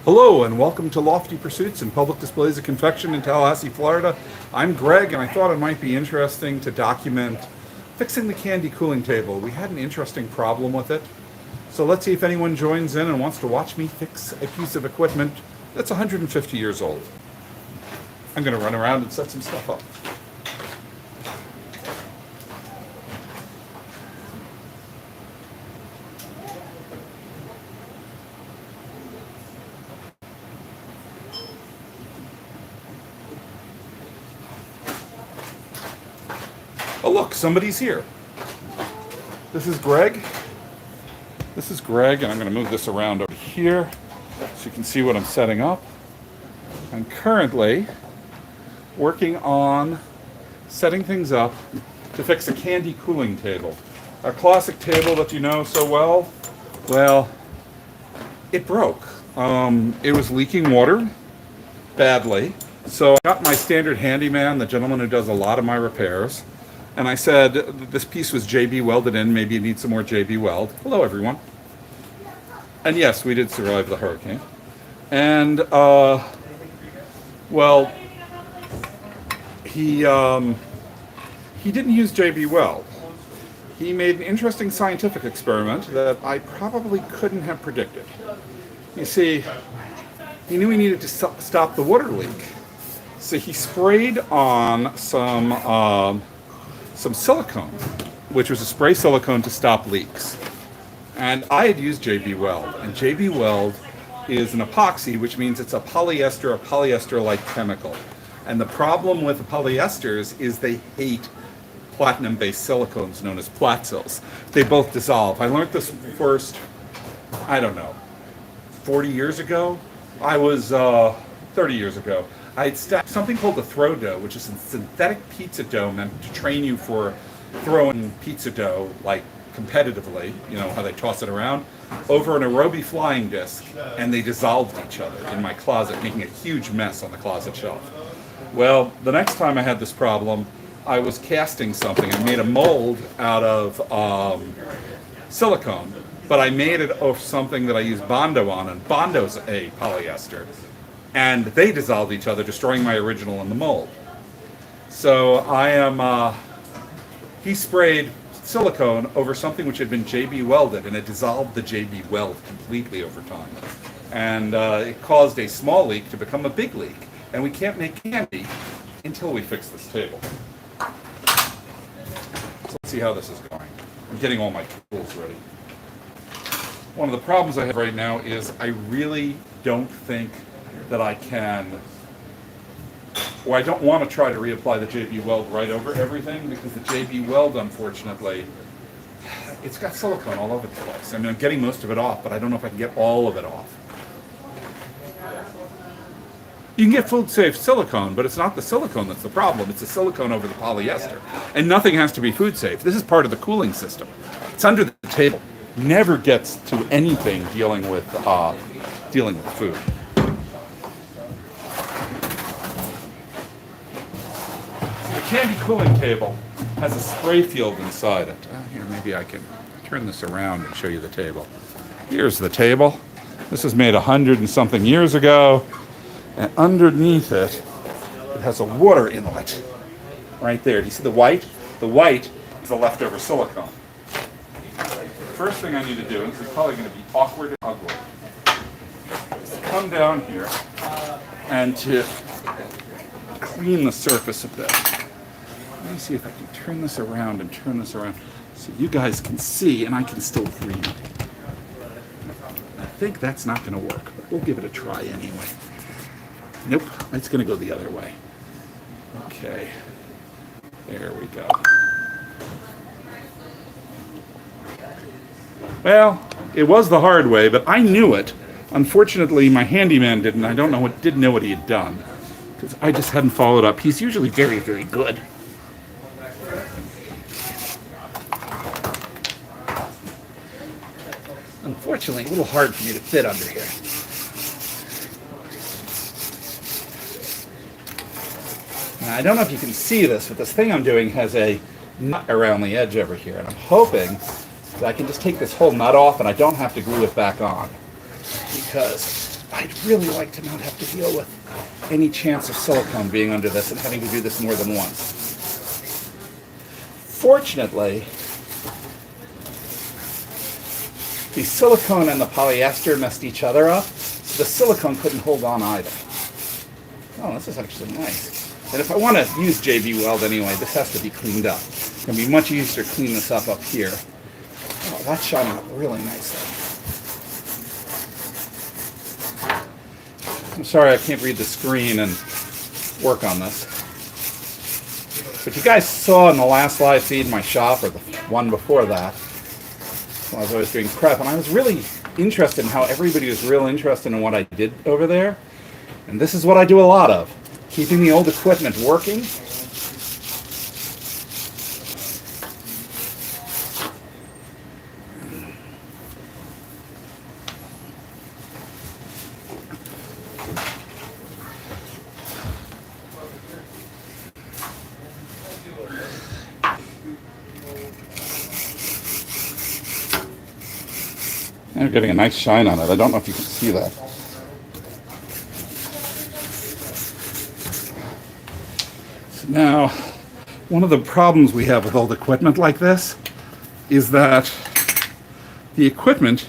Hello and welcome to Lofty Pursuits and Public Displays of Confection in Tallahassee, Florida. I'm Greg and I thought it might be interesting to document fixing the candy cooling table. We had an interesting problem with it. So let's see if anyone joins in and wants to watch me fix a piece of equipment that's 150 years old. I'm going to run around and set some stuff up. Oh look, somebody's here. This is Greg. And I'm going to move this around over here so you can see what I'm setting up. I'm currently working on setting things up to fix a candy cooling table. A classic table that you know so well. Well, it broke. It was leaking water badly. So I got my standard handyman, the gentleman who does a lot of my repairs, and I said, this piece was JB welded in, maybe it needs some more JB weld. Hello, everyone. And yes, we did survive the hurricane. And, well, he didn't use JB weld. He made an interesting scientific experiment that I probably couldn't have predicted. You see, he knew he needed to stop the water leak. So he sprayed on some silicone, which was a spray silicone to stop leaks. And I had used JB Weld, and JB Weld is an epoxy, which means it's a polyester-like chemical. And the problem with the polyesters is they hate platinum-based silicones known as Platzils. They both dissolve. I learned this first, 40 years ago. 30 years ago. I had stacked something called the throw dough, which is a synthetic pizza dough meant to train you for throwing pizza dough, like competitively, you know, how they toss it around, over an aerobie flying disc, and they dissolved each other in my closet, making a huge mess on the closet shelf. Well, the next time I had this problem, I was casting something. I made a mold out of silicone, but I made it of something that I use Bondo on, and Bondo's a polyester. And they dissolved each other, destroying my original in the mold. So he sprayed silicone over something which had been JB welded, and it dissolved the JB weld completely over time. And it caused a small leak to become a big leak. And we can't make candy until we fix this table. So let's see how this is going. I'm getting all my tools ready. One of the problems I have right now is I really don't think that I can, or I don't want to try to reapply the JB Weld right over everything, because the JB Weld, unfortunately, it's got silicone all over the place. I mean, I'm getting most of it off, but I don't know if I can get all of it off. You can get food-safe silicone, but it's not the silicone that's the problem. It's the silicone over the polyester. And nothing has to be food-safe. This is part of the cooling system. It's under the table. Never gets to anything dealing with food. The candy cooling table has a spray field inside it. Here, maybe I can turn this around and show you the table. Here's the table. This was made 100 and something years ago. And underneath it, it has a water inlet right there. Do you see the white? The white is the leftover silicone. First thing I need to do, and this is probably going to be awkward and ugly, is to come down here and to clean the surface a bit. Let me see if I can turn this around and turn this around so you guys can see and I can still read. I think that's not going to work, but we'll give it a try anyway. Nope, it's going to go the other way. Okay, there we go. Well, it was the hard way, but I knew it. Unfortunately, my handyman didn't. I didn't know what he had done, because I just hadn't followed up. He's usually very, very good. Unfortunately, a little hard for me to fit under here. Now, I don't know if you can see this, but this thing I'm doing has a nut around the edge over here, and I'm hoping that I can just take this whole nut off and I don't have to glue it back on, because I'd really like to not have to deal with any chance of silicone being under this and having to do this more than once. Fortunately, the silicone and the polyester messed each other up, so the silicone couldn't hold on either. Oh, this is actually nice. And if I want to use JB Weld anyway, this has to be cleaned up. It's going to be much easier to clean this up here. Oh, that's shining up really nicely. I'm sorry I can't read the screen and work on this. But you guys saw in the last live feed in my shop, or the one before that, when I was doing prep, and I was really interested in how everybody was real interested in what I did over there. And this is what I do a lot of. Keeping the old equipment working. I'm getting a nice shine on it. I don't know if you can see that. So now, one of the problems we have with old equipment like this is that the equipment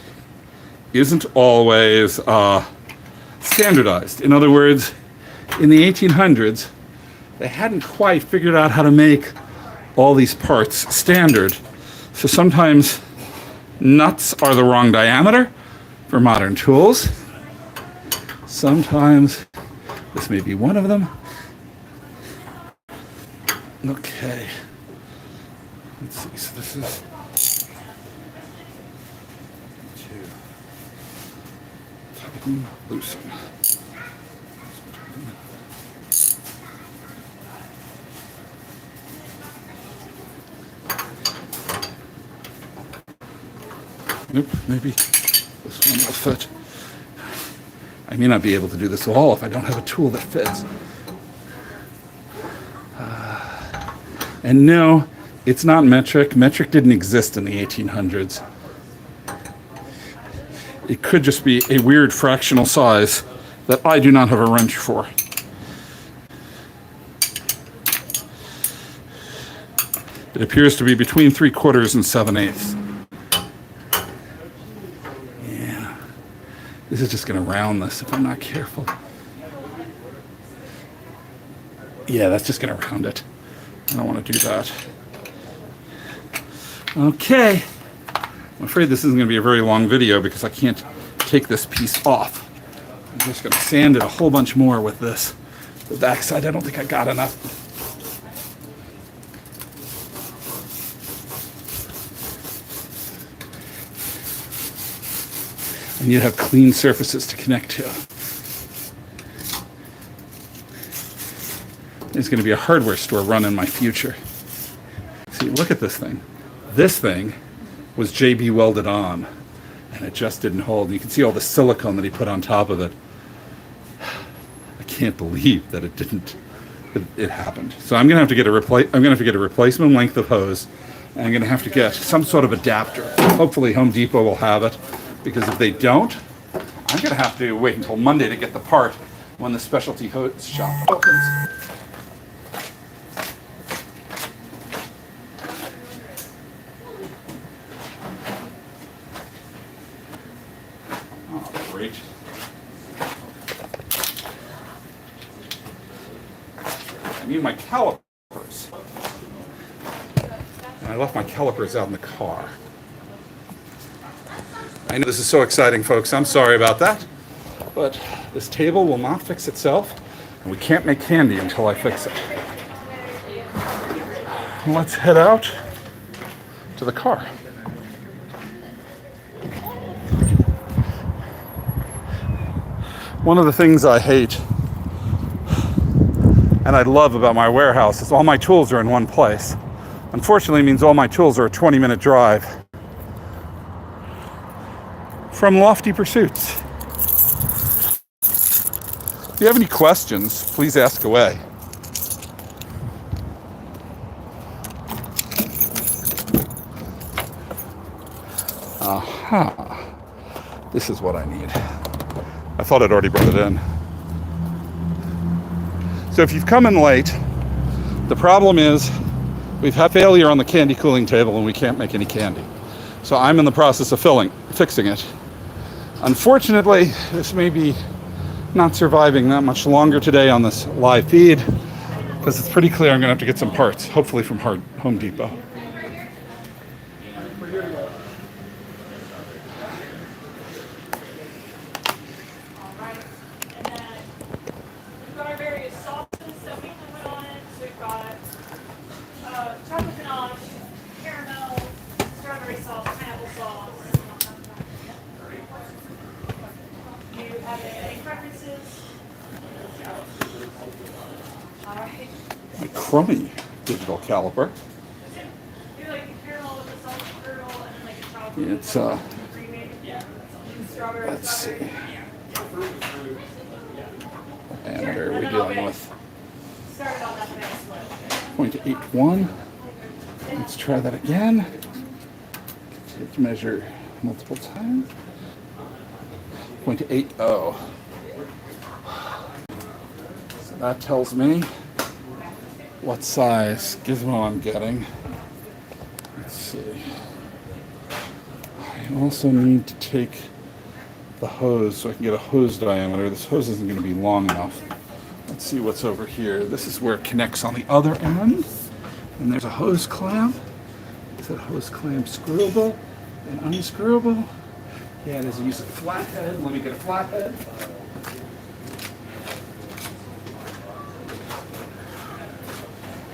isn't always standardized. In other words, in the 1800s, they hadn't quite figured out how to make all these parts standard. So sometimes nuts are the wrong diameter for modern tools. Sometimes this may be one of them. Okay. Let's see. So this is tighten, loosen. Nope, maybe this one will fit. I may not be able to do this all if I don't have a tool that fits. And no, it's not metric. Metric didn't exist in the 1800s. It could just be a weird fractional size that I do not have a wrench for. It appears to be between 3/4 and 7/8. This is just going to round this if I'm not careful. Yeah, that's just going to round it. I don't want to do that. Okay. I'm afraid this isn't going to be a very long video because I can't take this piece off. I'm just going to sand it a whole bunch more with this. The backside, I don't think I got enough. And you have clean surfaces to connect to. There's going to be a hardware store run in my future. See, look at this thing. This thing was JB welded on, and it just didn't hold. You can see all the silicone that he put on top of it. I can't believe that it didn't. It happened. So I'm going to have to get a replacement length of hose, and I'm going to have to get some sort of adapter. Hopefully, Home Depot will have it. Because if they don't, I'm going to have to wait until Monday to get the part when the specialty hose shop opens. Oh, great. I need my calipers. And I left my calipers out in the car. I know this is so exciting, folks. I'm sorry about that. But this table will not fix itself, and we can't make candy until I fix it. Let's head out to the car. One of the things I hate and I love about my warehouse is all my tools are in one place. Unfortunately, it means all my tools are a 20-minute drive from Lofty Pursuits. If you have any questions, please ask away. Aha. This is what I need. I thought I'd already brought it in. So if you've come in late, the problem is we've had failure on the candy cooling table and we can't make any candy. So I'm in the process of fixing it. Unfortunately, this may be not surviving that much longer today on this live feed because it's pretty clear I'm going to have to get some parts, hopefully from Home Depot. My crummy digital caliper. It's let's see. And where are we dealing with? 0.81. Let's try that again. Take measure multiple times. 0.80. So that tells me what size gizmo I'm getting. Let's see. I also need to take the hose so I can get a hose diameter. This hose isn't going to be long enough. Let's see what's over here. This is where it connects on the other end. And there's a hose clamp. Is that hose clamp screwable and unscrewable? Yeah, it is. Use a flathead. Let me get a flathead.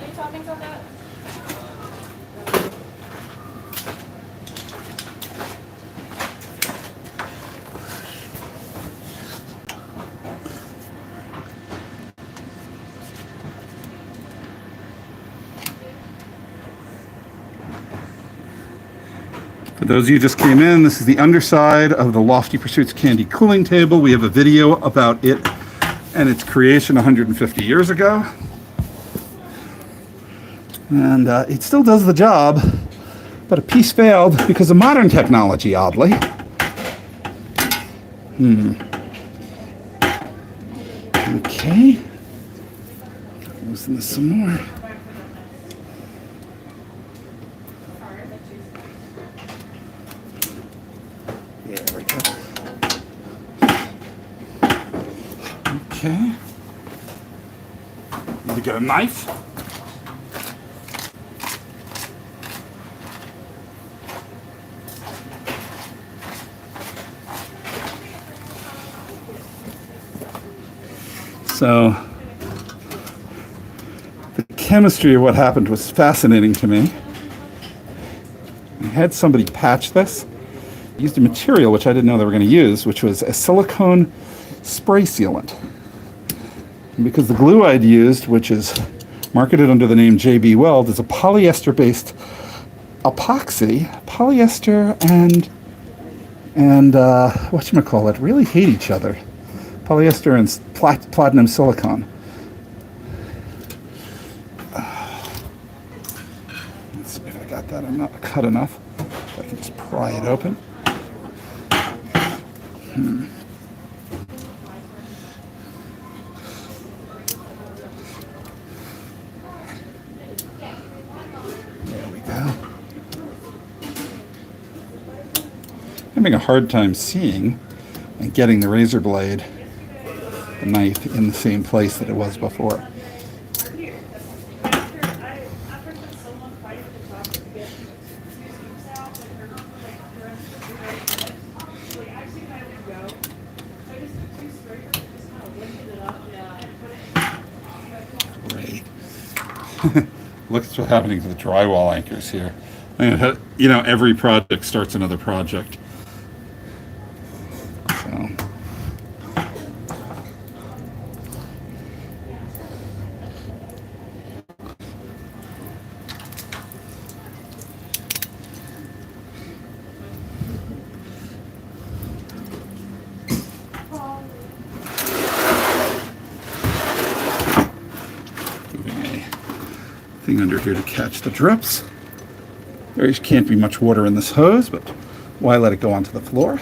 Any toppings on that? For those of you who just came in, this is the underside of the Lofty Pursuits candy cooling table. We have a video about it and its creation 150 years ago. And it still does the job, but a piece failed because of modern technology, oddly. Okay. Loosen this some more. There we go. Okay. Need to get a knife. So the chemistry of what happened was fascinating to me. I had somebody patch this. I used a material which I didn't know they were going to use, which was a silicone spray sealant. And because the glue I'd used, which is marketed under the name JB Weld, is a polyester-based epoxy. Polyester and whatchamacallit really hate each other. Polyester and platinum silicone. Let's see if I got that. I'm not cut enough. If I can just pry it open. There we go. I'm having a hard time seeing and getting the razor blade, the knife, in the same place that it was before. Great. Look at what's happening to the drywall anchors here. You know, every project starts another project. So. Thing under here to catch the drips. There can't be much water in this hose, but why let it go onto the floor?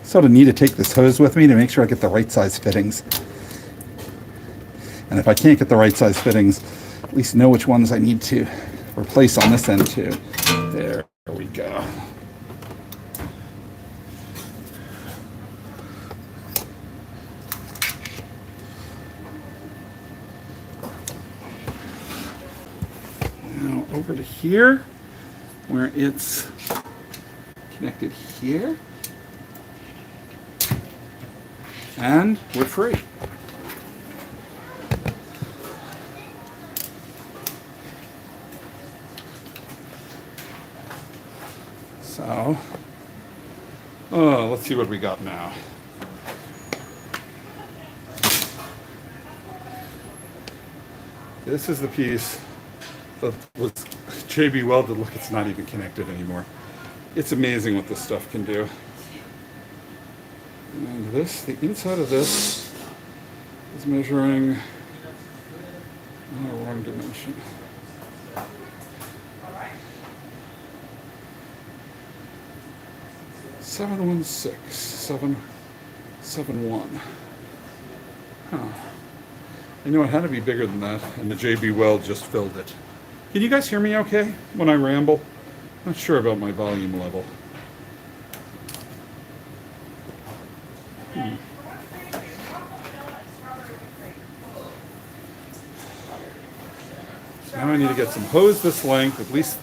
Sort of need to take this hose with me to make sure I get the right size fittings. And if I can't get the right size fittings, at least know which ones I need to replace on this end too. There we go. Now over to here, where it's connected here. And we're free. So, let's see what we got now. This is the piece that was JB welded. Look, it's not even connected anymore. It's amazing what this stuff can do. And this, the inside of this is measuring, oh, wrong dimension. Seven 771. Huh. I know it had to be bigger than that, and the JB Weld just filled it. Can you guys hear me okay when I ramble? Not sure about my volume level. So now I need to get some hose this length, at least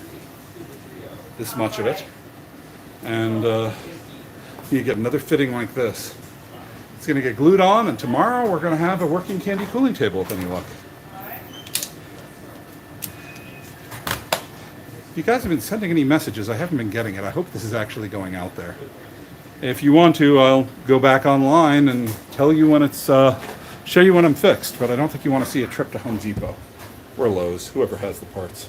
this much of it. And you get another fitting like this. It's going to get glued on, and tomorrow we're going to have a working candy cooling table with any luck. If you guys have been sending any messages, I haven't been getting it. I hope this is actually going out there. If you want to, I'll go back online and tell you when it's, show you when I'm fixed, but I don't think you want to see a trip to Home Depot or Lowe's, whoever has the parts.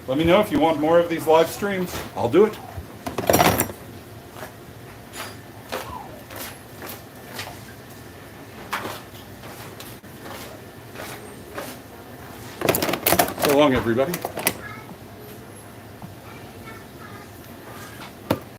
Let me know if you want more of these live streams. I'll do it. So long, everybody.